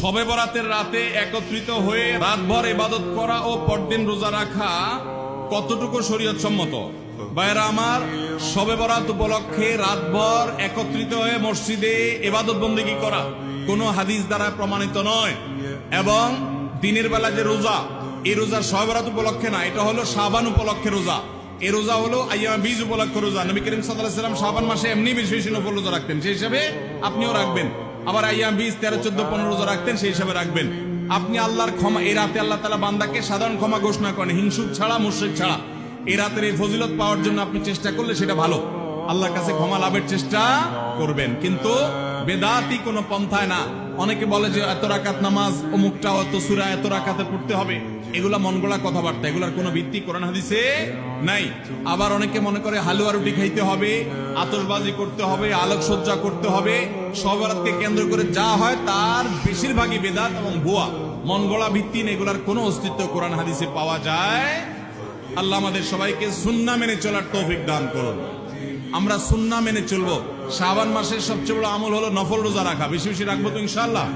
শবে বরাতের রাতে একত্রিত হয়ে রাতভর ইবাদত করা ও পরদিন রোজা রাখা কতটুকু শরীয়ত সম্মত? ভাইরা আমার, শবে বরাত উপলক্ষে রাতভর একত্রিত হয়ে মসজিদে ইবাদত বন্দেগী করা কোনো হাদিস দ্বারা প্রমাণিত নয়। এবং দিনের বেলা যে রোজা, এই রোজা শবে বরাত উপলক্ষে না, এটা হলো শাবান উপলক্ষে রোজা। এই রোজা হলো আইয়ামে বীজ উপলক্ষে রোজা। নবী করিম সাল্লাল্লাহু আলাইহি ওয়াসাল্লাম শাবান মাসে এমনি বেশি বেশি নফল রোজা রাখতেন, সেই হিসাবে আপনিও রাখবেন। আবার আইয়ামে বীজ 13, 14, 15 রোজা রাখতেন, সেই হিসাবে রাখবেন। আপনি আল্লাহর ক্ষমা, এই রাতে আল্লাহ তাআলা বান্দাকে সাধারণ ক্ষমা ঘোষণা করেন, হিংসুক ছাড়া, মুশরিক ছাড়া। এই রাতের এই ফজিলত পাওয়ার জন্য আপনি চেষ্টা করলে সেটা ভালো, আল্লাহর কাছে ক্ষমা লাভের চেষ্টা করবেন, কিন্তু বেদাতি কোনো পন্থায় না। অনেকে বলে যে এত রাকাত নামাজ, অমুকটা অত সূরা এত রাকাতে পড়তে হবে, এগুলা মন গড়া কথাবার্তা, এগুলার কোনো ভিত্তি কোরআন হাদিসে নাই। আবার অনেকে মনে করে হালুয়া রুটি খাইতে হবে, আতশবাজি করতে হবে, আলোকসজ্জা করতে হবে, শবে বরাতকে কেন্দ্র করে যা হয় তার বেশিরভাগই বেদাত এবং ভুয়া, মন গড়া ভিত্তি, এগুলার কোনো অস্তিত্ব কোরআন হাদিসে পাওয়া যায়। আল্লাহ আমাদের সবাইকে সুন্নাহ মেনে চলার তৌফিক দান করুন। আমরা সুন্নাহ মেনে চলবো। শাবান মাসের সবচেয়ে বড় আমল হলো নফল রোজা রাখা, বেশি বেশি রাখবো তো ইনশাআল্লাহ।